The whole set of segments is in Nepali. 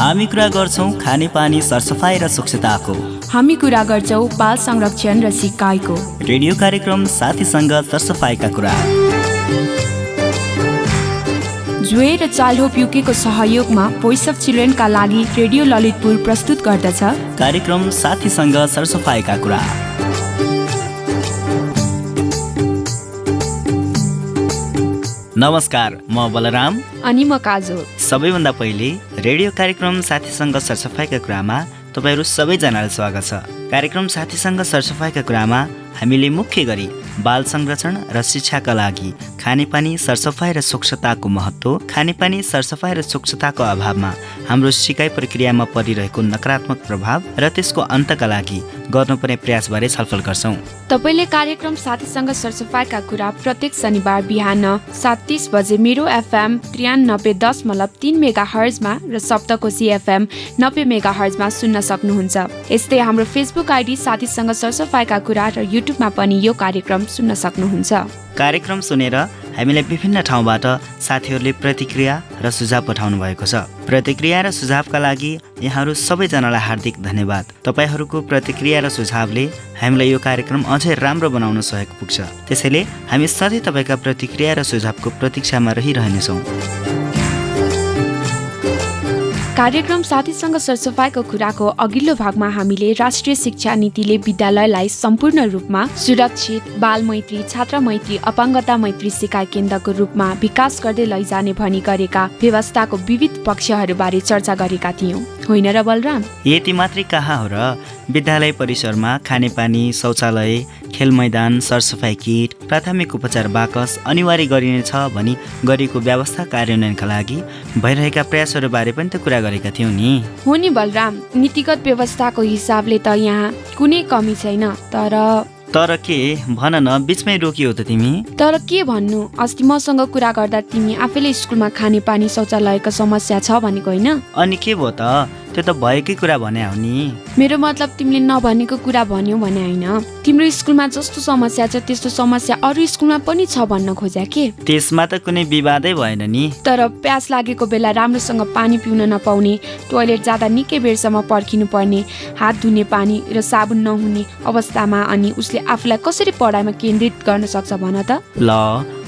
हामी कुरा गर्छौं खानेपानी सरसफाई र स्वच्छताको। हामी कुरा गर्छौं बाल संरक्षण र सिकाइको। रेडियो कार्यक्रम साथीसँग सरसफाइका कुरा। जुए र चाइल्ड होप युकेको सहयोगमा भोइस अफ चिल्ड्रेनका लागि रेडियो ललितपुर प्रस्तुत गर्दछ कार्यक्रम साथीसँग सरसफाइका कुरा। नमस्कार, म बलराम अनि म काजो। सबैभन्दा पहिले रेडियो कार्यक्रम साथीसँग सरसफाइका कुरामा तपाईहरु सबैजनालाई स्वागत छ। कार्यक्रम साथीसँग सरसफाइका कुरामा हामीले मुख्य गरी बाल संरक्षण र शिक्षाका लागि खानेपानी सरसफाई र स्वच्छताको महत्त्व, खानेपानी सरसफाई र स्वच्छताको अभावमा हाम्रो सिकाइ प्रक्रियामा परिरहेको नकारात्मक प्रभाव र त्यसको अन्तका लागि गर्नुपर्ने प्रयासबारे छलफल गर्छौं। तपाईले कार्यक्रम साथीसँग सरसफाइका कुरा प्रत्येक शनिबार बिहान 7:30 बजे मेरो एफएम 93.3 मेगाहर्जमा र सप्तकोशी एफएम 90 मेगाहर्जमा सुन्न सक्नुहुन्छ। यस्तै हाम्रो फेसबुक आइडी साथीसँग सरसफाइका कुरा र युट्युबमा पनि यो कार्यक्रम सुन्न सक्नुहुन्छ। कार्यक्रम सुनेर हामीलाई विभिन्न ठाउँबाट साथीहरूले प्रतिक्रिया र सुझाव पठाउनु भएको छ। प्रतिक्रिया र सुझावका लागि यहाँहरू सबैजनालाई हार्दिक धन्यवाद। तपाईहरूको प्रतिक्रिया र सुझावले हामीलाई यो कार्यक्रम अझै राम्रो बनाउन सहयोग पुग्छ। त्यसैले हामी सधैँ तपाईका प्रतिक्रिया र सुझावको प्रतीक्षामा रहिरहनेछौँ। कार्यक्रम साथीसँग सरसफाइको कुराको अघिल्लो भागमा हामीले राष्ट्रिय शिक्षा नीतिले विद्यालयलाई सम्पूर्ण रूपमा सुरक्षित, बाल मैत्री, छात्र मैत्री, अपाङ्गता मैत्री सिकाइ केन्द्रको रूपमा विकास गर्दै लैजाने भनी गरेका व्यवस्थाको विविध पक्षहरूबारे चर्चा गरेका थियौँ, होइन र बलराम? यति मात्रै कहाँ हो र, विद्यालय परिसरमा खानेपानी, शौचालय, खेल मैदान, सरसफाइ किट, प्राथमिक उपचार बाकस अनिवार्य गरिनेछ भनी गरेको व्यवस्था कार्यान्वयनका लागि भइरहेका प्रयासहरूबारे पनि त कुरा गरेका थियौँ नि। हो नि बलराम, नीतिगत व्यवस्थाको हिसाबले त यहाँ कुनै कमी छैन, तर के भन न, बिचमै रोकियो त तिमी? तर के भन्नु, अस्ति मसँग कुरा गर्दा तिमी आफैले स्कुलमा खानेपानी शौचालयको समस्या छ भनेको होइन? अनि के भयो त? त्यो त भएकै कुरा भने हो नि। मेरो मतलब तिमीले नभनेको कुरा भन्यौ भने होइन। तिम्रो स्कुलमा जस्तो समस्या छ त्यस्तो समस्या अरू स्कुलमा पनि छ भन्न खोज्या के? त्यसमा त कुनै विवादै भएन नि। तर प्यास लागेको बेला राम्रोसँग पानी पिउन नपाउने, टोयलेट जाँदा निकै बेरसम्म पर्खिनु पर्ने, हात धुने पानी र साबुन नहुने अवस्थामा अनि उसले आफूलाई कसरी पढाइमा केन्द्रित गर्न सक्छ भन त? ल,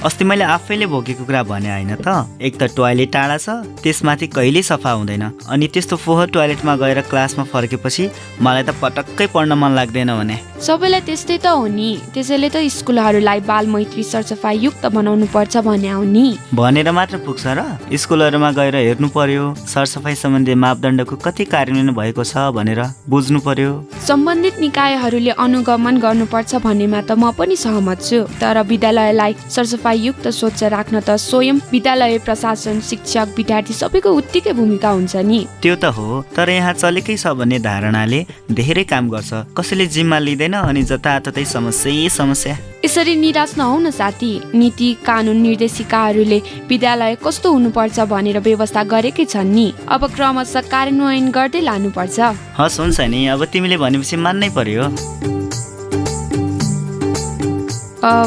अस्ति मैले आफैले भोगेको कुरा भने होइन त। एक त टोयलेट टाढा छ, त्यसमाथि कहिल्यै सफा हुँदैन, अनि त्यस्तो फोहोर टोयलेटमा गएर क्लासमा फर्केपछि मलाई त पटक्कै पढ्न मन लाग्दैन भने। सबैलाई त्यस्तै त हो नि, त्यसैले त स्कुलहरूलाई बाल मैत्री सरसफाइ युक्त बनाउनु पर्छ भने हो नि। भनेर मात्र पुग्छ र? स्कुलहरूमा गएर हेर्नु पर्यो, सरसफाइ सम्बन्धी मापदण्डको कति कार्यान्वयन भएको छ भनेर बुझ्नु पर्यो। सम्बन्धित निकायहरूले अनुगमन गर्नुपर्छ भन्नेमा त म पनि सहमत छु, तर विद्यालयलाई सरसफाइ युक्त स्वच्छ राख्न त स्वयं विद्यालय प्रशासन, शिक्षक, विद्यार्थी सबैको उत्तिकै भूमिका हुन्छ नि। त्यो त हो, तर यहाँ चलेकै छ भन्ने धारणाले धेरै काम गर्छ, कसैले जिम्मा लिँदैन अनि जताततै समस्या। यसरी निराश नहौ न साथी। नीति, कानुन, निर्देशिकाहरूले विद्यालय कस्तो हुनुपर्छ भनेर व्यवस्था गरेकै छन् नि, अब क्रमशः कार्यान्वयन गर्दै लानुपर्छ। हस्, हुन्छ नि, अब तिमीले भनेपछि मान्नै पर्यो।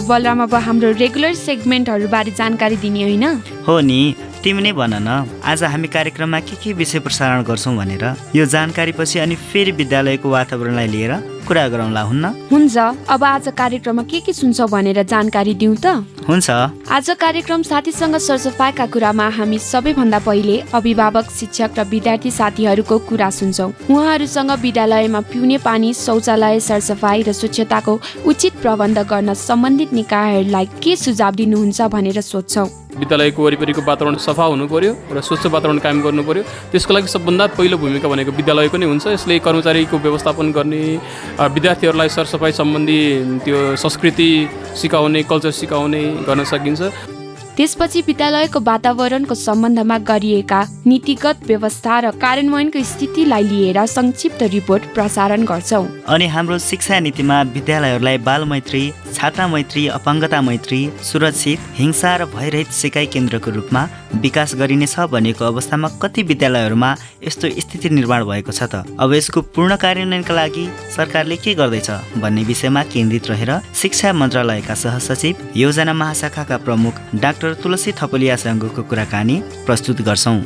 बलराम, अब हाम्रो रेगुलर सेगमेन्टहरूबारे जानकारी दिने होइन? हो नि, तिमी नै भन न, आज हामी कार्यक्रममा के विषय प्रसारण गर्छौँ भनेर। यो जानकारी पछि अनि फेरि विद्यालयको वातावरणलाई लिएर कुरा गरौँला, हुन्न? हुन्छ, अब आज कार्यक्रममा के सुन्छौ भनेर जानकारी दिउँ त? हुन्छ। आज कार्यक्रम साथीसँग सरसफाइका कुरामा हामी सबैभन्दा पहिले अभिभावक, शिक्षक र विद्यार्थी साथीहरूको कुरा सुन्छौँ। उहाँहरूसँग विद्यालयमा पिउने पानी, शौचालय, सरसफाइ र स्वच्छताको उचित प्रबन्ध गर्न सम्बन्धित निकायहरूलाई के सुझाव दिनुहुन्छ भनेर सोध्छौँ। विद्यालयको वरिपरिको वातावरण सफा हुनु पर्यो र स्वच्छ वातावरण कायम गर्नु पर्यो। त्यसको लागि सबभन्दा पहिलो भूमिका भनेको विद्यालयको नै हुन्छ। यसले कर्मचारीको व्यवस्थापन गर्ने, विद्यार्थीहरूलाई सरसफाइ सम्बन्धी त्यो संस्कृति सिकाउने, कल्चर सिकाउने गर्न सकिन्छ। त्यसपछि विद्यालयको वातावरणको सम्बन्धमा गरिएका नीतिगत व्यवस्था र कार्यान्वयनको स्थितिलाई लिएर संक्षिप्त रिपोर्ट प्रसारण गर्छौँ। अनि हाम्रो शिक्षा नीतिमा विद्यालयहरूलाई बाल मैत्री छात्रा मैत्री, अपाङ्गता मैत्री, सुरक्षित, हिंसा र भयरहित सिकाइ केन्द्रको रूपमा विकास गरिनेछ भनेको अवस्थामा कति विद्यालयहरूमा यस्तो स्थिति निर्माण भएको छ त? अब यसको पूर्ण कार्यान्वयनका लागि सरकारले के गर्दैछ भन्ने विषयमा केन्द्रित रहेर शिक्षा मन्त्रालयका सहसचिव, योजना महाशाखाका प्रमुख डाक्टर तुलसी थपलियासँगको कुराकानी प्रस्तुत गर्छौँ।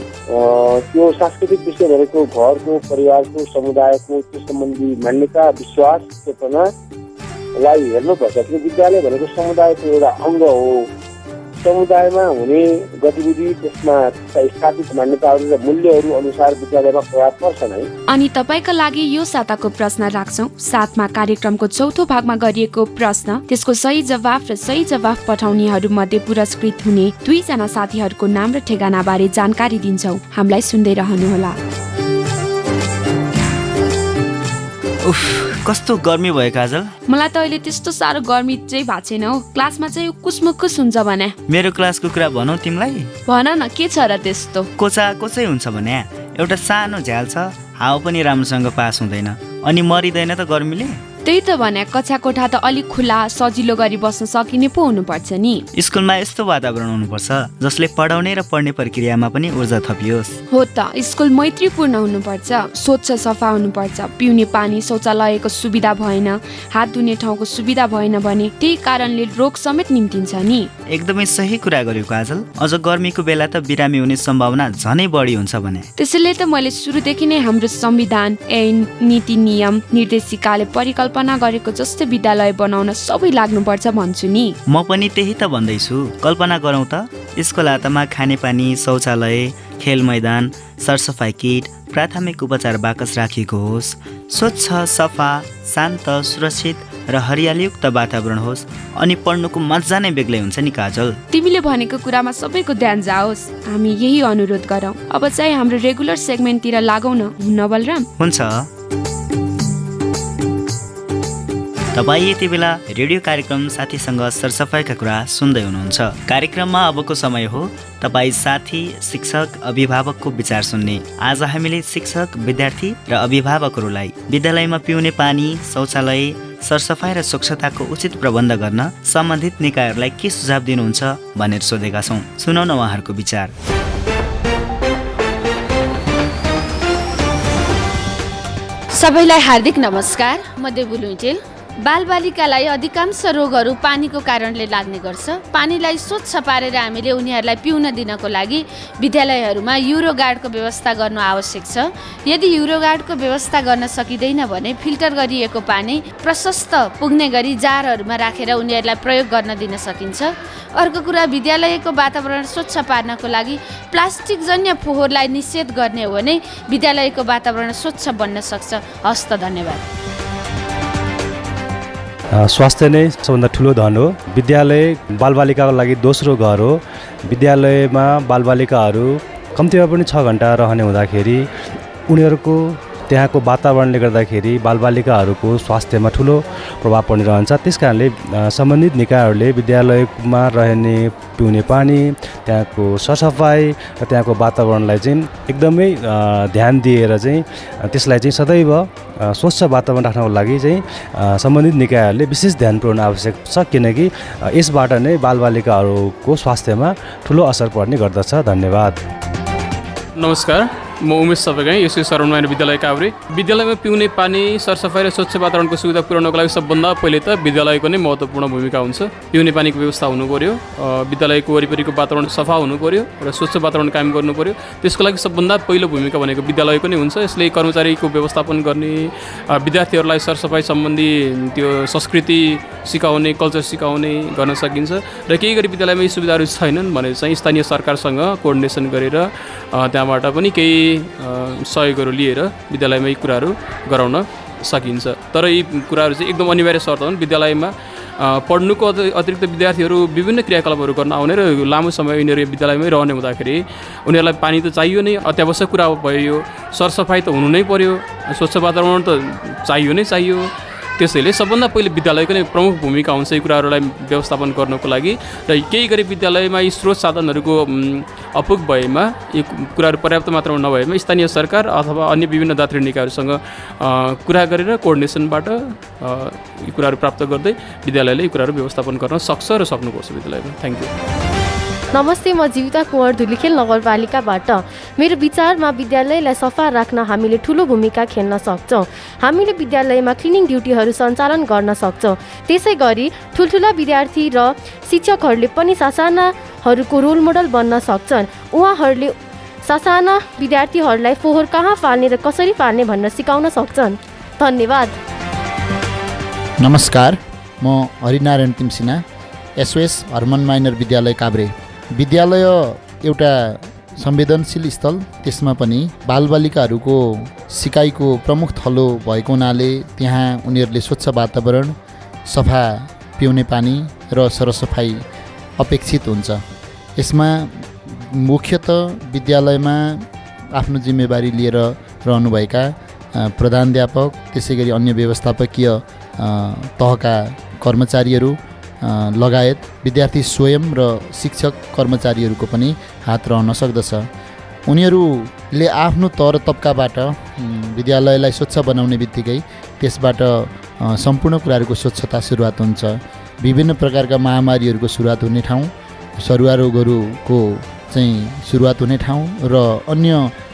त्यो सांस्कृतिक विषय भनेको घरको, परिवारको, समुदायको त्यो सम्बन्धी मान्यता, विश्वास, चेतनालाई हेर्नुपर्छ। कि विद्यालय भनेको समुदायको एउटा अङ्ग हो। समुदायमा हुने गतिविधि, त्यसमा स्थापित मान्यताहरू र मूल्यहरू अनुसार विद्यालयमा प्रभाव पर्छ नै। अनि तपाईँका लागि यो साताको प्रश्न राख्छौँ। साथमा कार्यक्रमको चौथो भागमा गरिएको प्रश्न, त्यसको सही जवाफ र सही जवाफ पठाउनेहरू मध्ये पुरस्कृत हुने 2 जना साथीहरूको नाम र ठेगाना बारे जानकारी दिन्छौँ। हामीलाई सुन्दै रहनुहोला। उफ, कस्तो गर्मी भयो काजल। मलाई त अहिले त्यस्तो साह्रो गर्मी चाहिँ भएको छैन हो। क्लासमा चाहिँ कुसमुकुस हुन्छ भने। मेरो क्लासको कुरा भनौँ तिमीलाई? भन न, के छ र त्यस्तो? कोचै हुन्छ भने एउटा सानो झ्याल छ, हावा पनि राम्रोसँग पास हुँदैन, अनि मरिँदैन त गर्मीले। त्यही त भने, कक्षा कोठा त अलिक खुला सजिलो गरी बस्न सकिने पो हुनुपर्छ नि। स्कुलमा यस्तो वातावरण हुनुपर्छ जसले पढाउने र पढ्ने प्रक्रियामा पनि ऊर्जा थपियोस्। हो त, स्कुल मैत्रीपूर्ण हुनुपर्छ, स्वच्छ सफा हुनुपर्छ, पिउने पानी, शौचालयको सुविधा भएन, हात धुने ठाउँको सुविधा भएन भने त्यही कारणले रोग समेत निम्तिन्छ नि। एकदमै सही कुरा गर्यो काजल। अझ गर्मीको बेला त बिरामी हुने सम्भावना झनै बढी हुन्छ भने। त्यसैले त मैले सुरुदेखि नै हाम्रो संविधान, ऐन, नीति नियम, निर्देशिकाले परिकल्पना गरेको जस्तै विद्यालय बनाउन सबै लाग्नुपर्छ भन्छु नि। म पनि त्यही त भन्दैछु। कल्पना गरौँ त, स्कुलातमा खानेपानी, शौचालय, खेल मैदान, सरसफाइ किट, प्राथमिक उपचार बाकस राखिएको होस्, स्वच्छ, सफा, शान्त, सुरक्षित र हरियालीयुक्त वातावरण होस्, अनि पढ्नुको मजा नै बेग्लै हुन्छ नि काजल। तिमीले भनेको कुरामा सबैको ध्यान जाओस्, हामी यही अनुरोध गरौँ। अब चाहिँ हाम्रो रेगुलर सेगमेन्टतिर लागौँ न, हुन्न बलराम? हुन्छ। तपाईँ यति बेला रेडियो कार्यक्रम साथीसँग सरसफाइका कुरा सुन्दै हुनुहुन्छ। कार्यक्रममा अबको समय हो तपाईँ साथी, शिक्षक, अभिभावकको विचार सुन्ने। आज हामीले शिक्षक, विद्यार्थी र अभिभावकहरूलाई विद्यालयमा पिउने पानी, शौचालय, सरसफाइ र स्वच्छताको उचित प्रबन्ध गर्न सम्बन्धित निकायहरूलाई के सुझाव दिनुहुन्छ भनेर सोधेका छौँ। सुनौ न उहाँहरूको विचार। सबैलाई हार्दिक नमस्कार। म देवु लुइटेल। बालबालिकालाई अधिकांश रोगहरू पानीको कारणले लाग्ने गर्छ। पानीलाई स्वच्छ पारेर हामीले उनीहरूलाई पिउन दिनको लागि विद्यालयहरूमा युरोगार्डको व्यवस्था गर्नु आवश्यक छ। यदि युरोगार्डको व्यवस्था गर्न सकिँदैन भने फिल्टर गरिएको पानी प्रशस्त पुग्ने गरी जारहरूमा राखेर उनीहरूलाई प्रयोग गर्न दिन सकिन्छ। अर्को कुरा, विद्यालयको वातावरण स्वच्छ पार्नको लागि प्लास्टिकजन्य फोहोरलाई निषेध गर्ने हो भने विद्यालयको वातावरण स्वच्छ बन्न सक्छ। हस्त, धन्यवाद। स्वास्थ्य नै सबभन्दा ठुलो धन हो। विद्यालय बालबालिकाको लागि दोस्रो घर हो। विद्यालयमा बालबालिकाहरू कम्तीमा पनि 6 घन्टा रहने हुँदाखेरि उनीहरूको त्यहाँको वातावरणले गर्दाखेरि बालबालिकाहरूको स्वास्थ्यमा ठुलो प्रभाव परिरहन्छ। त्यस कारणले सम्बन्धित निकायहरूले विद्यालयमा रहने पिउने पानी, त्यहाँको सरसफाइ र त्यहाँको वातावरणलाई चाहिँ एकदमै ध्यान दिएर चाहिँ त्यसलाई चाहिँ सदैव स्वच्छ वातावरण राख्नको लागि चाहिँ सम्बन्धित निकायहरूले विशेष ध्यान पुर्याउन आवश्यक छ, किनकि यसबाट नै बालबालिकाहरूको स्वास्थ्यमा ठुलो असर पर्ने गर्दछ। धन्यवाद। नमस्कार, म उमेश सपगाई, यसै शरणमाया विद्यालय काभ्रे। विद्यालयमा पिउने पानी, सरसफाइ र स्वच्छ वातावरणको सुविधा पुर्याउनको लागि सबभन्दा पहिले त विद्यालयको नै महत्त्वपूर्ण भूमिका हुन्छ। पिउने पानीको व्यवस्था हुनु पर्यो, विद्यालयको वरिपरिको वातावरण सफा हुनु पर्यो र स्वच्छ वातावरण कायम गर्नु पर्यो। त्यसको लागि सबभन्दा पहिलो भूमिका भनेको विद्यालयको नै हुन्छ। यसले कर्मचारीको व्यवस्थापन गर्ने, विद्यार्थीहरूलाई सरसफाइ सम्बन्धी त्यो संस्कृति सिकाउने, कल्चर सिकाउने गर्न सकिन्छ। र केही गरी विद्यालयमा यी सुविधाहरू छैनन् भने चाहिँ स्थानीय सरकारसँग कोअर्डिनेसन गरेर त्यहाँबाट पनि केही सहयोगहरू लिएर विद्यालयमा यी कुराहरू गराउन सकिन्छ। तर यी कुराहरू चाहिँ एकदम अनिवार्य शर्त हुन्। विद्यालयमा पढ्नुको अतिरिक्त विद्यार्थीहरू विभिन्न क्रियाकलापहरू गर्न आउने र लामो समय यिनीहरू विद्यालयमै रहने हुँदाखेरि उनीहरूलाई पानी त चाहियो नै, अत्यावश्यक कुरा भयो यो। सरसफाइ त हुनु नै पर्यो, स्वच्छ वातावरण त चाहियो नै चाहियो। त्यसैले सबभन्दा पहिले विद्यालयको नै प्रमुख भूमिका हुन्छ यी कुराहरूलाई व्यवस्थापन गर्नको लागि र केही गरी विद्यालयमा यी स्रोत साधनहरूको अपुग भएमा यी कुराहरू पर्याप्त मात्रामा नभएमा स्थानीय सरकार अथवा अन्य विभिन्न दात्री निकायहरूसँग कुरा गरेर कोअर्डिनेसनबाट यी कुराहरू प्राप्त गर्दै विद्यालयले यी कुराहरू व्यवस्थापन गर्न सक्छ र सक्नुपर्छ विद्यालयमा। Thank you. नमस्ते, म जीविता कुँवर धुलिखेल नगरपालिकाबाट। मेरो विचारमा विद्यालयलाई सफा राख्न हामीले ठुलो भूमिका खेल्न सक्छौँ। हामीले विद्यालयमा क्लिनिङ ड्युटीहरू सञ्चालन गर्न सक्छौँ। त्यसै गरी ठुल्ठुला विद्यार्थी र शिक्षकहरूले पनि सासानाहरूको रोल मोडल बन्न सक्छन्। उहाँहरूले सासाना विद्यार्थीहरूलाई फोहोर कहाँ फाल्ने र कसरी फाल्ने भनेर सिकाउन सक्छन्। धन्यवाद। नमस्कार, म हरिनारायण तिमसिना, एसओएस हर्मन माइनर विद्यालय काभ्रे। विद्यालय एउटा संवेदनशील स्थल, त्यसमा पनि बालबालिकाहरूको सिकाइको प्रमुख थलो भएको हुनाले त्यहाँ उनीहरूले स्वच्छ वातावरण, सफा पिउने पानी र सरसफाइ अपेक्षित हुन्छ। यसमा मुख्यतः विद्यालयमा आफ्नो जिम्मेवारी लिएर रहनुभएका प्रधानाध्यापक, त्यसै गरी अन्य व्यवस्थापकीय तहका कर्मचारीहरू लगायत विद्यार्थी स्वयं र शिक्षक कर्मचारीहरूको पनि हात रहन सक्दछ। उनीहरूले आफ्नो तौर तब्काबाट विद्यालयलाई स्वच्छ बनाउने बित्तिकै त्यसबाट सम्पूर्ण कुराहरूको स्वच्छता सुरुवात हुन्छ। विभिन्न प्रकारका महामारीहरूको सुरुवात हुने ठाउँ, सरुवा रोगहरूको चाहिँ सुरुवात हुने ठाउँ र अन्य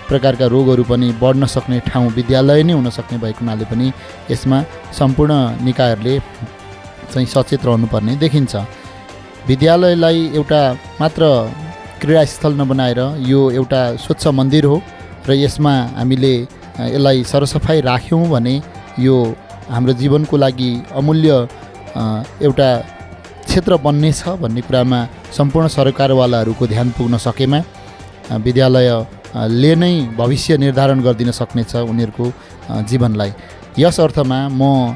प्रकारका रोगहरू पनि बढ्न सक्ने ठाउँ विद्यालय नै हुन सक्ने भएको हुनाले पनि यसमा सम्पूर्ण निकायहरूले चाहिँ सचेत रहनुपर्ने देखिन्छ। विद्यालयलाई एउटा मात्र क्रीडास्थल नबनाएर यो एउटा स्वच्छ मन्दिर हो र यसमा हामीले यसलाई सरसफाइ राख्यौँ भने यो हाम्रो जीवनको लागि अमूल्य एउटा क्षेत्र बन्नेछ भन्ने कुरामा सम्पूर्ण सरकारवालाहरूको ध्यान पुग्न सकेमा विद्यालयले नै भविष्य निर्धारण गरिदिन सक्नेछ उनीहरूको जीवनलाई। यस अर्थमा म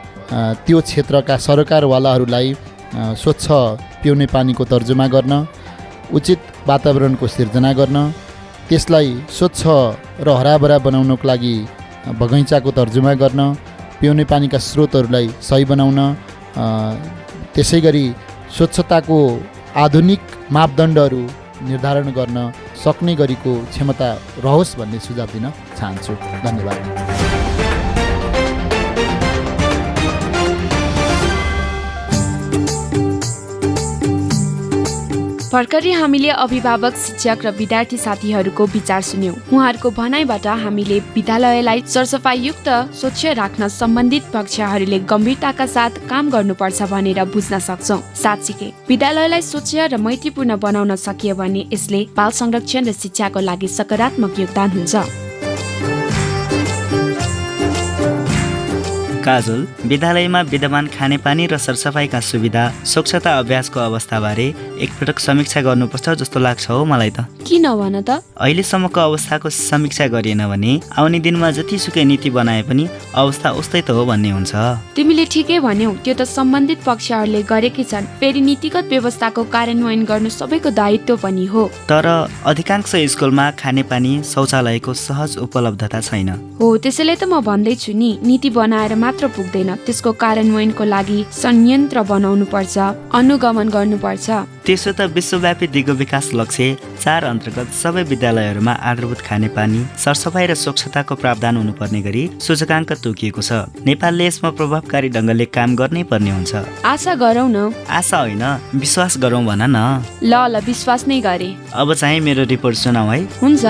त्यो क्षेत्रका सरकारवालाहरूलाई स्वच्छ पिउने पानीको तर्जुमा गर्न, उचित वातावरणको सिर्जना गर्न, त्यसलाई स्वच्छ र हराभरा बनाउनको लागि बगैँचाको तर्जुमा गर्न, पिउने पानीका स्रोतहरूलाई सही बनाउन, त्यसै गरी स्वच्छताको आधुनिक मापदण्डहरू निर्धारण गर्न सक्ने गरीको क्षमता रहोस् भन्ने सुझाव दिन चाहन्छु। धन्यवाद। भर्खरै हामीले अभिभावक, शिक्षक र विद्यार्थी साथीहरूको विचार सुन्यौँ। उहाँहरूको भनाइबाट हामीले विद्यालयलाई सरसफाइयुक्त स्वच्छ राख्न सम्बन्धित पक्षहरूले गम्भीरताका साथ काम गर्नुपर्छ भनेर बुझ्न सक्छौँ। साँच्चीकै विद्यालयलाई स्वच्छ र मैत्रीपूर्ण बनाउन सकियो भने यसले बाल संरक्षण र शिक्षाको लागि सकारात्मक योगदान हुन्छ। काजल, विद्यालयमा विद्यमान खानेपानी र सरसफाइका सुविधा, स्वच्छता अभ्यासको अवस्थाबारे एकपटक समीक्षा गर्नुपर्छ जस्तो लाग्छ हो मलाई त। किन भन त? अहिलेसम्मको अवस्थाको समीक्षा गरिएन भने आउने दिनमा जतिसुकै नीति बनाए पनि अवस्था उस्तै त हो भन्ने हुन्छ। तिमीले ठिकै भन्यौ, त्यो त सम्बन्धित पक्षहरूले गरेकै छन्। फेरि नीतिगत व्यवस्थाको कार्यान्वयन गर्नु सबैको दायित्व पनि हो। तर अधिकांश स्कुलमा खानेपानी, शौचालयको सहज उपलब्धता छैन। हो, त्यसैले त म भन्दैछु नि, नीति बनाएर मात्र पुग्दैन, त्यसको कार्यान्वयनको लागि संयन्त्र बनाउनु पर्छ, अनुगमन गर्नुपर्छ। त्यसो त विश्वव्यापी दिगो विकास लक्ष्य 4 अन्तर्गत सबै विद्यालयहरूमा आधारभूत खानेपानी, सरसफाइ र स्वच्छताको प्रावधान हुनुपर्ने गरी सूचकाङ्क तोकिएको छ। नेपालले यसमा प्रभावकारी ढङ्गले काम गर्नै पर्ने हुन्छ। आशा गरौँ न। आशा होइन, विश्वास गरौँ भन न। ल विश्वास नै गरे। अब चाहिँ मेरो रिपोर्ट सुनाऊ है। हुन्छ।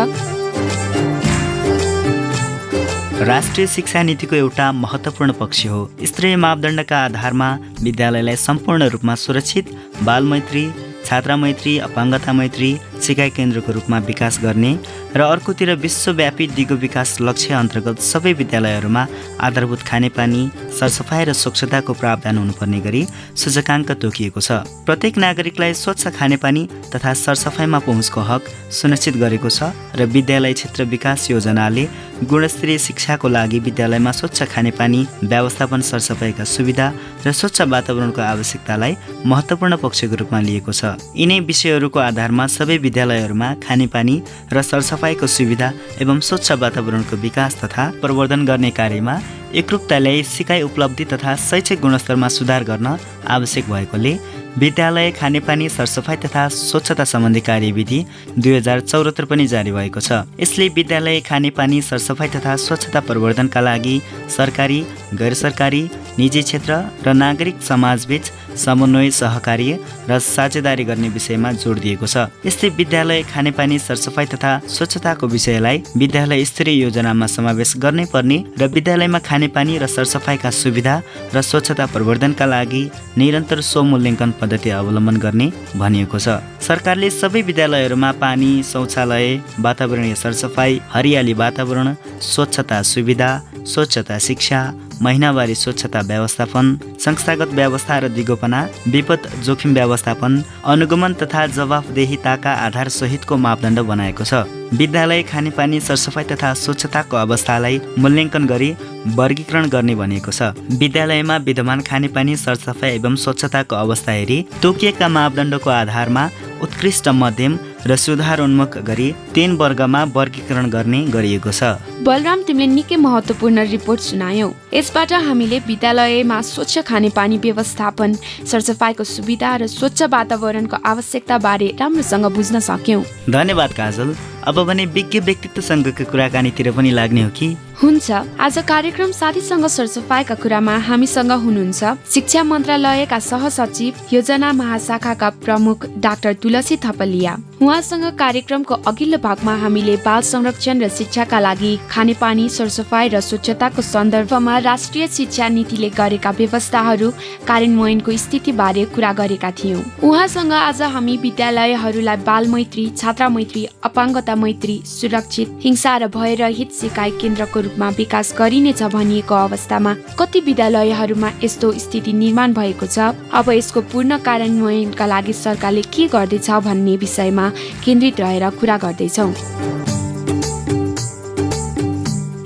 राष्ट्रिय शिक्षा नीतिको एउटा महत्त्वपूर्ण पक्ष हो स्तरीय मापदण्डका आधारमा विद्यालयलाई सम्पूर्ण रूपमा सुरक्षित, बालमैत्री, छात्रमैत्री, अपाङ्गता मैत्री सिकाइ केन्द्रको रूपमा विकास गर्ने र अर्कोतिर विश्वव्यापी दिगो विकास लक्ष्य अन्तर्गत सबै विद्यालयहरूमा आधारभूत खानेपानी, सरसफाइ र स्वच्छताको प्रावधान हुनुपर्ने गरी सूचकाङ्क तोकिएको छ। प्रत्येक नागरिकलाई स्वच्छ खानेपानी तथा सरसफाइमा पहुँचको हक सुनिश्चित गरेको छ र विद्यालय क्षेत्र विकास योजनाले गुणस्तरीय शिक्षाको लागि विद्यालयमा स्वच्छ खानेपानी, व्यवस्थापन, सरसफाइका सुविधा र स्वच्छ वातावरणको आवश्यकतालाई महत्त्वपूर्ण पक्षको रूपमा लिएको छ। यिनै विषयहरूको आधारमा सबै विद्यालयहरूमा खानेपानी र सरसफाइको सुविधा एवं स्वच्छ वातावरणको विकास तथा प्रवर्धन गर्ने कार्यमा एकरूपता ल्याई सिकाइ उपलब्धि तथा शैक्षिक गुणस्तरमा सुधार गर्न आवश्यक भएकोले विद्यालय खानेपानी सरसफाइ तथा स्वच्छता सम्बन्धी कार्यविधि 2074 पनि जारी भएको छ। यसले विद्यालय खानेपानी सरसफाइ तथा स्वच्छता प्रवर्धनका लागि सरकारी, गैर सरकारी, निजी क्षेत्र र नागरिक समाजबीच समन्वय, सहकार्य र साझेदारी गर्ने विषयमा जोड दिएको छ। यस्तै विद्यालय खानेपानी सरसफाइ तथा स्वच्छताको विषयलाई विद्यालय स्तरीय योजनामा समावेश गर्नै पर्ने र विद्यालयमा खानेपानी र सरसफाइका सुविधा र स्वच्छता प्रवर्धनका लागि निरन्तर स्वमूल्याङ्कन पद्धति अवलम्बन गर्ने भनिएको छ। सरकारले सबै विद्यालयहरूमा पानी, शौचालय, वातावरणीय सरसफाइ, हरियाली वातावरण, स्वच्छता सुविधा, स्वच्छता शिक्षा, महिनावारी स्वच्छता व्यवस्थापन, संस्थागत व्यवस्था र दिगोपना, विपद जोखिम व्यवस्थापन, अनुगमन तथा जवाफदेहिताका आधार सहितको मापदण्ड बनाएको छ। विद्यालय खानेपानी सरसफाइ तथा स्वच्छताको अवस्थालाई मूल्याङ्कन गरी वर्गीकरण गर्ने भनिएको छ। विद्यालयमा विद्यमान खानेपानी सरसफाइ एवं स्वच्छताको अवस्था हेरी तोकिएका मापदण्डको आधारमा उत्कृष्ट, मध्यम र सुधारोन्मुख गरी 3 वर्गमा वर्गीकरण गर्ने गरिएको छ। बलराम, तिमीले निकै महत्त्वपूर्ण रिपोर्ट सुनायौ। यसबाट हामीले विद्यालयमा स्वच्छ खानेपानी व्यवस्थापन, सरसफाइको सुविधा र स्वच्छ वातावरणको आवश्यकता बारे राम्रोसँग बुझ्न सक्यौँ। धन्यवाद काजल। अब भने विज्ञ व्यक्तित्वसँगको कुराकानीतिर पनि लाग्ने हो कि? हुन्छ। आज कार्यक्रम साथीसँग सरसफाइका कुरामा हामीसँग हुनुहुन्छ शिक्षा मन्त्रालयका सहसचिव, योजना महाशाखाका प्रमुख डाक्टर तुलसी थपलिया। उहाँसँग कार्यक्रमको अघिल्लो भागमा हामीले बाल संरक्षण र शिक्षाका लागि खानेपानी, सरसफाइ र स्वच्छताको सन्दर्भमा राष्ट्रिय शिक्षा नीतिले गरेका व्यवस्थाहरू कार्यान्वयनको स्थितिबारे कुरा गरेका थियौँ। उहाँसँग आज हामी विद्यालयहरूलाई बाल मैत्री, छात्रा मैत्री, अपाङ्गता मैत्री, सुरक्षित, हिंसा र भयरहित सिकाइ केन्द्रको रूपमा विकास गरिनेछ भनिएको अवस्थामा कति विद्यालयहरूमा यस्तो स्थिति निर्माण भएको छ, अब यसको पूर्ण कार्यान्वयनका लागि सरकारले के गर्दैछ भन्ने विषयमा केन्द्रित रहेर कुरा गर्दैछौँ।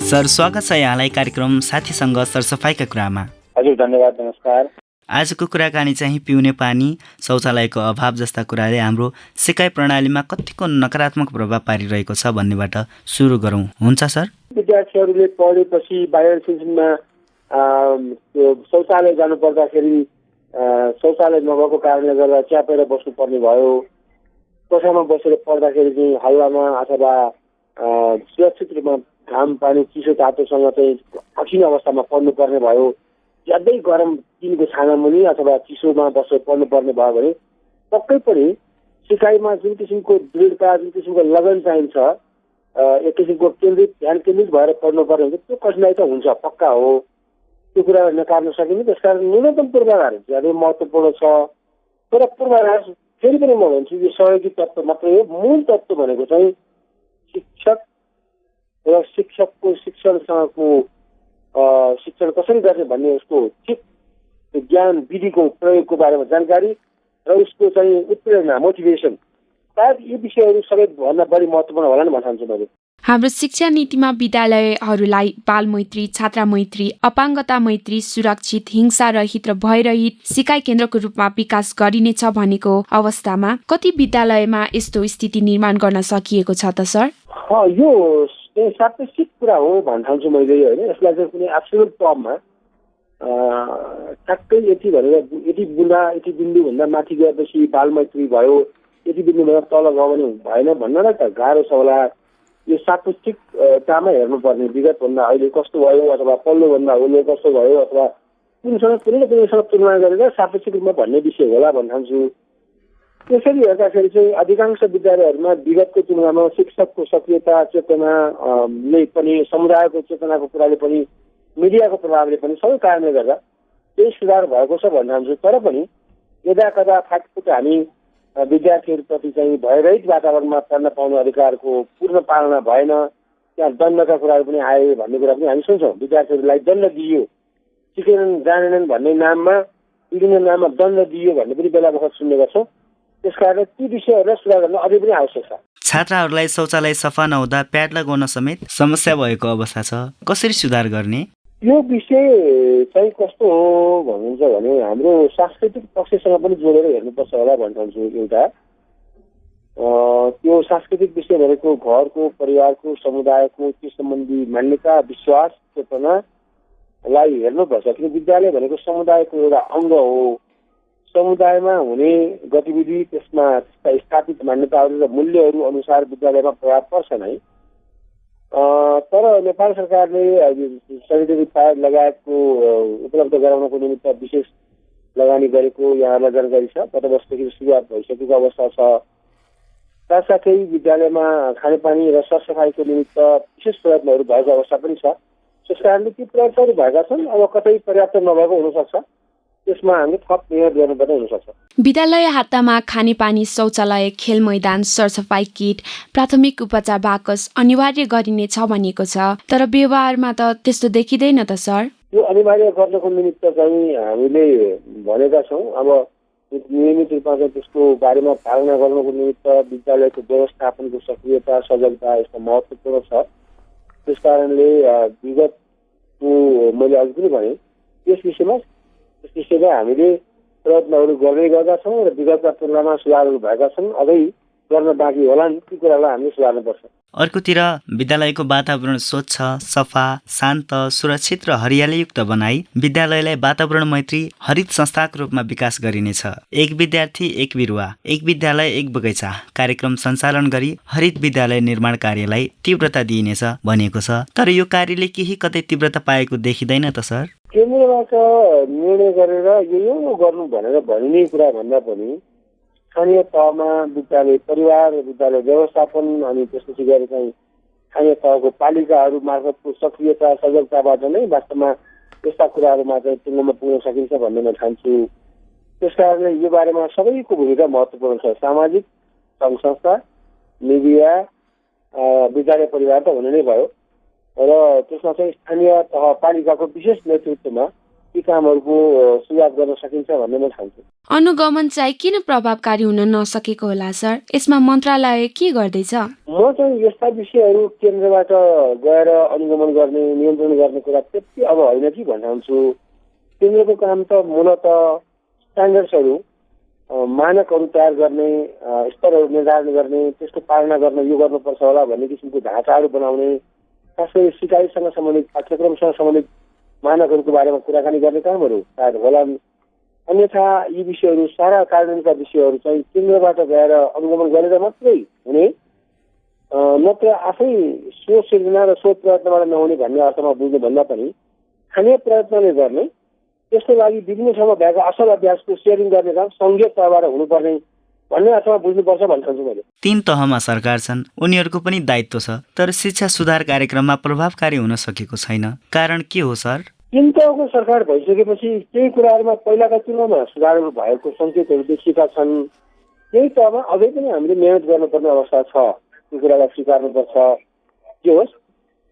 सर, स्वागत छ यहाँलाई कार्यक्रम साथीसँग सरसफाइका कुरामा। हजुर, धन्यवाद, नमस्कार। आजको कुराकानी चाहिँ पिउने पानी, शौचालयको अभाव जस्ता कुराले हाम्रो सिकाइ प्रणालीमा कतिको नकारात्मक प्रभाव पारिरहेको छ भन्नेबाट सुरु गरौँ, हुन्छ सर? विद्यार्थीहरूले पढेपछि बाहिर सिजनमा शौचालय जानु पर्दाखेरि शौचालय नभएको कारणले गर्दा च्यापेर बस्नुपर्ने भयो। कोठामा बसेर पढ्दाखेरि चाहिँ हावामा अथवा सुरक्षित रूपमा घाम पानी चिसो तातोसँग चाहिँ कठिन अवस्थामा पढ्नुपर्ने भयो। ज्यादै गरम दिनको छाना मुनि अथवा चिसोमा बसेर पढ्नुपर्ने भयो भने पक्कै पनि सिकाइमा जुन किसिमको दृढता, जुन किसिमको लगन चाहिन्छ, एक किसिमको ध्यान केन्द्रित भएर पढ्नुपर्ने हुन्छ, त्यो कठिनाइ त हुन्छ, पक्का हो। त्यो कुरा नकार्न सकिन्छ। त्यसकारण न्यूनतम पूर्वाधार ज्यादै महत्त्वपूर्ण छ। तर पूर्वाधार फेरि पनि म भन्छु यो सहयोगी तत्त्व मात्रै हो। मूल तत्त्व भनेको चाहिँ शिक्षक र शिक्षकको शिक्षणसँगको शिक्षण कसरी गर्ने भन्ने उसको ठिक ज्ञान, विधिको प्रयोगको बारेमा जानकारी र उसको चाहिँ उत्प्रेरणा, मोटिभेसन, सायद यी विषयहरू सबैभन्दा बढी महत्त्वपूर्ण होला नि भन्न चाहन्छु मैले। हाम्रो शिक्षा नीतिमा विद्यालयहरूलाई बाल मैत्री, छात्रा मैत्री, अपाङ्गता मैत्री, सुरक्षित, हिंसा रहित र भयरहित सिकाइ केन्द्रको रूपमा विकास गरिनेछ भनेको अवस्थामा कति विद्यालयमा यस्तो स्थिति निर्माण गर्न सकिएको छ त सर? यो सापेक्षिक कुरा हो भन्न चाहन्छु मैले होइन। यसलाई चाहिँ कुनै एब्सोल्युट टर्ममा ठ्याक्कै यति भनेर यति बुँदा यति बिन्दुभन्दा माथि गएपछि बाल मैत्री भयो, यति बिन्दुभन्दा तल गयो भने भएन भन्नलाई त गाह्रो छ होला। यो सापेक्षिकतामा हेर्नुपर्ने, विगतभन्दा अहिले कस्तो भयो अथवा पल्लोभन्दा अहिले कस्तो भयो अथवा कुनसँग कुनै न कुनैसँग तुलना गरेर सापेक्षिक रूपमा भन्ने विषय होला भन्न चाहन्छु। त्यसरी हेर्दाखेरि चाहिँ अधिकांश विद्यालयहरूमा विगतको तुलनामा शिक्षकको सक्रियता, चेतना ले पनि, समुदायको चेतनाको कुराले पनि, मिडियाको प्रभावले पनि सबै कारणले गर्दा केही सुधार भएको छ भन्न चाहन्छु। तर पनि यदा कदा फाटफुट हामी विद्यार्थीहरूप्रति चाहिँ भयरहित वातावरणमा पढ्न पाउने अधिकारको पूर्ण पालना भएन, त्यहाँ दण्डका कुराहरू पनि आए भन्ने कुरा पनि हामी सुन्छौँ। विद्यार्थीहरूलाई दण्ड दिइयो, सिकेनन् जानेनन् भन्ने नाममा, विभिन्न नाममा दण्ड दिइयो भन्ने पनि बेला बखत सुन्ने गर्छौँ। त्यसकारण ती विषयहरूलाई सुधार गर्न अझै पनि आवश्यक छ। छात्राहरूलाई शौचालय सफा नहुँदा प्याड लगाउन समेत समस्या भएको अवस्था छ, कसरी सुधार गर्ने? यो विषय चाहिँ कस्तो हो भन्नुहुन्छ भने हाम्रो सांस्कृतिक पक्षसँग पनि जोडेर हेर्नुपर्छ होला भन्न चाहन्छु। एउटा त्यो सांस्कृतिक विषय भनेको घरको, परिवारको, समुदायको, त्यो सम्बन्धी मान्यता, विश्वास, चेतना लाई हेर्नुपर्छ। किन विद्यालय भनेको समुदायको एउटा अङ्ग हो। समुदायमा हुने गतिविधि, त्यसमा त्यसका स्थापित मान्यताहरू र मूल्यहरू अनुसार विद्यालयमा प्रभाव पर्छ नै। तर नेपाल सरकारले सेनिटरी प्याड लगायतको उपलब्ध गराउनको निमित्त विशेष लगानी गरेको यहाँलाई जानकारी छ। गत वर्षदेखि सुरुवात भइसकेको अवस्था छ। साथसाथै विद्यालयमा खानेपानी र सरसफाइको निमित्त विशेष प्रयत्नहरू भएको अवस्था पनि छ। त्यस कारणले ती प्रयत्नहरू भएका छन्। अब कतै पर्याप्त नभएको हुनसक्छ, त्यसमा हामीले थप मेहनत गर्नुपर्ने हुनसक्छ। विद्यालय हातामा खानेपानी, शौचालय, खेल मैदान, सरसफाइ किट, प्राथमिक उपचार बाकस अनिवार्य गरिनेछ भनिएको छ। तर व्यवहारमा त त्यस्तो देखिँदैन त सर। यो अनिवार्य गर्नको निमित्त चाहिँ हामीले भनेका छौँ। अब नियमित रूपमा चाहिँ त्यसको बारेमा पालना गर्नको निमित्त विद्यालयको व्यवस्थापनको सक्रियता, सजगता यसमा महत्त्वपूर्ण छ। त्यस कारणले विगतको मैले अघि पनि भने त्यस विषयमा हामीले प्रयत्नहरू गर्दै गर्दा छौँ र विगतका तुलनामा सुधारहरू भएका छन्। अझै गर्न बाँकी होलान्, ती कुरालाई हामीले सुधार्नुपर्छ। अर्कोतिर विद्यालयको वातावरण स्वच्छ, सफा, शान्त, सुरक्षित र हरियालीयुक्त बनाई विद्यालयलाई वातावरण मैत्री हरित संस्थाको रूपमा विकास गरिनेछ। एक विद्यार्थी एक बिरुवा, एक विद्यालय एक बगैँचा कार्यक्रम सञ्चालन गरी हरित विद्यालय निर्माण कार्यलाई तीव्रता दिइनेछ भनिएको छ। तर यो कार्यले केही कतै तीव्रता पाएको देखिँदैन त सर? केन्द्रबाट निर्णय गरेर यो गर्नु भनेर भनिने कुरा भन्दा पनि स्थानीय तहमा विद्यालय परिवार, विद्यालय व्यवस्थापन अनि त्यसपछि गएर चाहिँ स्थानीय तहको पालिकाहरू मार्फतको सक्रियता, सजगताबाट नै वास्तवमा यस्ता कुराहरूमा चाहिँ टुङ्गोमा पुग्न सकिन्छ भन्ने म ठान्छु। त्यस कारणले यो बारेमा सबैको भूमिका महत्त्वपूर्ण छ। सामाजिक सङ्घ संस्था, मिडिया, विद्यालय परिवार त हुने नै भयो र त्यसमा चाहिँ स्थानीय तह पालिकाको विशेष नेतृत्वमा यी कामहरूको सुरुवात गर्न सकिन्छ भन्ने म ठान्छु। अनुगमन चाहिँ किन प्रभावकारी हुन नसकेको होला सर? यसमा मन्त्रालय के गर्दैछ? म चाहिँ यस्ता विषयहरू केन्द्रबाट गएर अनुगमन गर्ने, नियन्त्रण गर्ने कुरा त्यति अब होइन कि भन्छु। केन्द्रको काम त मूलत स्ट्यान्डर्ड्सहरू, मानकहरू तयार गर्ने, स्तरहरू निर्धारण गर्ने, त्यसको पालना गर्न यो गर्नुपर्छ होला भन्ने किसिमको ढाँचाहरू बनाउने, खास गरी सिकाइसँग सम्बन्धित, पाठ्यक्रमसँग सम्बन्धित मानकहरूको बारेमा कुराकानी गर्ने कामहरू सायद होलान्। अन्यथा यी विषयहरू, सारा कार्यान्वयनका विषयहरू चाहिँ केन्द्रबाट गएर अनुगमन गरेर मात्रै हुने, नत्र आफै स्व सिर्जना र स्व प्रयत्नबाट नहुने भन्ने अर्थमा बुझ्नुभन्दा पनि स्थानीय प्रयत्नले गर्ने, त्यसको लागि विभिन्न ठाउँमा भएका असल अभ्यासको सेयरिङ गर्ने काम सङ्घीय तहबाट हुनुपर्ने भन्ने अर्थमा बुझ्नुपर्छ भन्छु मैले। 3 तहमा सरकार छन्, उनीहरूको पनि दायित्व छ। तर शिक्षा सुधार कार्यक्रममा प्रभावकारी हुन सकेको छैन। कारण के हो सर? 3 तहको सरकार भइसकेपछि केही कुराहरूमा पहिलाका तुलनामा सुधारहरू भएको सङ्केतहरू देखिएका छन्। केही तहमा अझै पनि हामीले मेहनत गर्नुपर्ने अवस्था छ। त्यो कुरालाई स्वीकार्नुपर्छ। के होस्,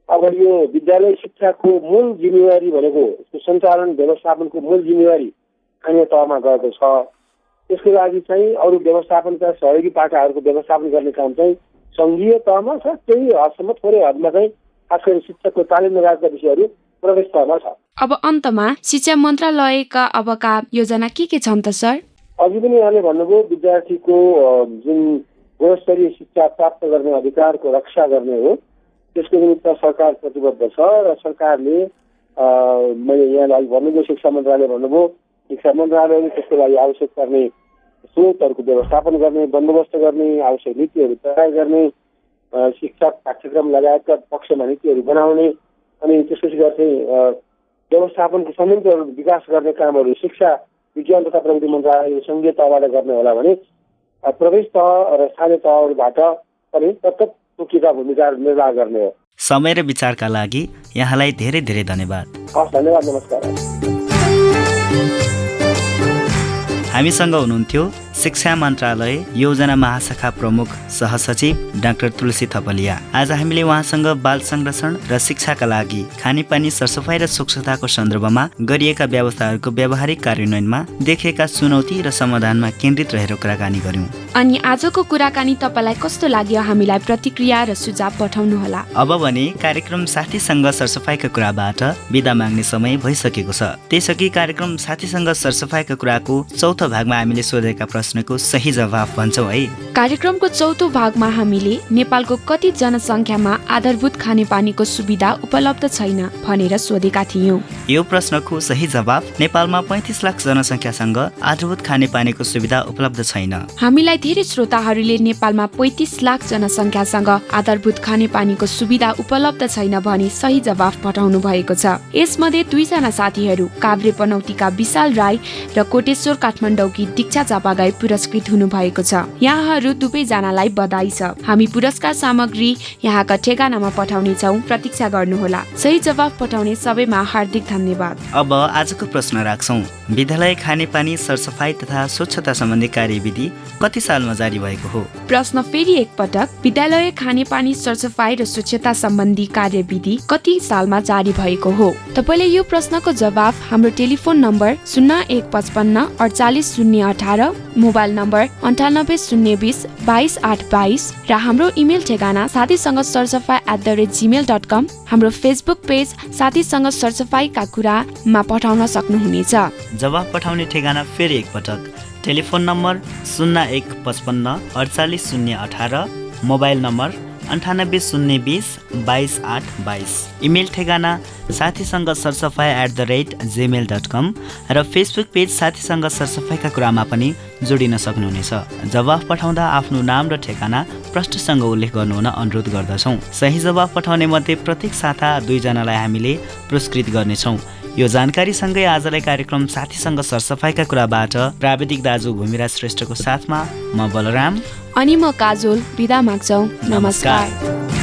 अब यो विद्यालय शिक्षाको मूल जिम्मेवारी भनेको सञ्चालन व्यवस्थापनको मूल जिम्मेवारी स्थानीय तहमा गएको छ। त्यसको लागि चाहिँ अरू व्यवस्थापनका सहयोगी पाटाहरूको व्यवस्थापन गर्ने काम चाहिँ सङ्घीय तहमा छ। केही हदसम्म, थोरै हदमा चाहिँ खास गरी शिक्षकको तालिम लगायतका विषयहरू प्रवेश तहमा छ। अब अन्तमा शिक्षा मन्त्रालयका अबका योजना के छन् त सर? अघि पनि यहाँले भन्नुभयो विद्यार्थीको जुन गुणस्तरीय शिक्षा प्राप्त गर्ने अधिकारको रक्षा गर्ने हो, त्यसको निमित्त सरकार प्रतिबद्ध छ र सरकारले मैले यहाँलाई भन्नुभयो शिक्षा मन्त्रालय भन्नुभयो, शिक्षा मन्त्रालयले त्यसको लागि आवश्यक पर्ने स्रोतहरूको व्यवस्थापन गर्ने, बन्दोबस्त गर्ने, आवश्यक नीतिहरू तयार गर्ने, शिक्षा पाठ्यक्रम लगायतका पक्षमा नीतिहरू बनाउने अनि त्यसपछि गर्दै व्यवस्थापनको संयन्त्रहरू विकास गर्ने कामहरू शिक्षा विज्ञान तथा प्रविधि मन्त्रालय सङ्घीय तहबाट गर्ने होला भने प्रवेश तह र स्थानीय तहहरूबाट पनि प्रत्यक्ष मुख्यता भूमिका निर्वाह गर्ने हो। समय र विचारका लागि यहाँलाई धेरै धेरै धन्यवाद। हस्, धन्यवाद, नमस्कार। हामीसँग हुनुहुन्थ्यो शिक्षा मन्त्रालय योजना महाशाखा प्रमुख सहसचिव डाक्टर तुलसी थपलिया। आज हामीले उहाँसँग बाल संरक्षण र शिक्षाका लागि खानेपानी, सरसफाइ र स्वच्छताको सन्दर्भमा गरिएका व्यवस्थाहरूको व्यावहारिक कार्यान्वयनमा देखिएका चुनौती र समाधानमा केन्द्रित रहेर कुराकानी गर्यौं। अनि आजको कुराकानी तपाईलाई कस्तो लाग्यो? हामीलाई प्रतिक्रिया र सुझाव पठाउनुहोला। अब भने कार्यक्रम साथीसँग सरसफाइका कुराबाट बिदा माग्ने समय भइसकेको छ। त्यसअघि कार्यक्रम साथीसँग सरसफाइका कुराको चौथो भागमा हामीले सोधेका प्रश्न प्रश्नको सही जवाफ भन्छौ है। कार्यक्रमको चौथो भागमा हामीले नेपालको कति जनसङ्ख्यामा आधारभूत खानेपानीको सुविधा उपलब्ध छैन भनेर सोधेका थियौँ। यो प्रश्नको सही जवाफ नेपालमा 35 लाख जनसङ्ख्यासँग आधारभूत खानेपानीको सुविधा उपलब्ध छैन। हामीलाई धेरै श्रोताहरूले नेपालमा 35 लाख जनसङ्ख्यासँग आधारभूत खानेपानीको सुविधा उपलब्ध छैन भनी सही जवाफ पठाउनु भएको छ। यसमध्ये 2 जना साथीहरू काभ्रे पनौतीका विशाल राई र कोटेश्वर काठमाडौँकी दीक्षा चापागाई पुरस्कृत हुनु भएको छ। यहाँहरू दुवैजनालाई बधाई छ। हामी पुरस्कार सामग्री यहाँका ठेगानामा पठाउने छौँ, प्रतीक्षा गर्नुहोला। सही जवाफ पठाउने सबैमा हार्दिक धन्यवाद। अब आजको प्रश्न राख्छौँ। विद्यालय खानेपानी सरसफाई तथा स्वच्छता सम्बन्धी कार्यविधि कति सालमा जारी भएको हो? प्रश्न फेरि एकपटक, विद्यालय खानेपानी सरसफाई र स्वच्छता सम्बन्धी कार्यविधि कति सालमा जारी भएको हो? तपाईँले यो प्रश्नको जवाफ हाम्रो टेलिफोन नम्बर 0155 48 018, मोबाइल नम्बर 98 020 22 822 र हाम्रो इमेल ठेगाना साथीसँग सरसफाई@gmail.com, हाम्रो फेसबुक पेज साथीसँग सरसफाईका कुरामा पठाउन सक्नुहुनेछ। जवाफ पठाउने ठेगाना फेरि एकपटक, telephone number 0155 48 018, mobile number 98 020 22 822, email ठेगाना साथीसँग सरसफाई@gmail.com र फेसबुक पेज साथीसँग सरसफाईका कुरामा पनि जोडिन सक्नुहुनेछ। जवाफ पठाउँदा आफ्नो नाम र ठेगाना प्रष्टसँग उल्लेख गर्नुहुन अनुरोध गर्दछौँ। सही जवाफ पठाउने मध्ये प्रत्येक साता 2 जनालाई हामीले पुरस्कृत गर्नेछौँ। यो जानकारीसँगै आजलाई कार्यक्रम साथीसँग सरसफाईका कुराबाट प्राविधिक दाजु भूमिराज श्रेष्ठको साथमा म बलराम अनि म काजोल बिदा माग्छौँ। नमस्कार।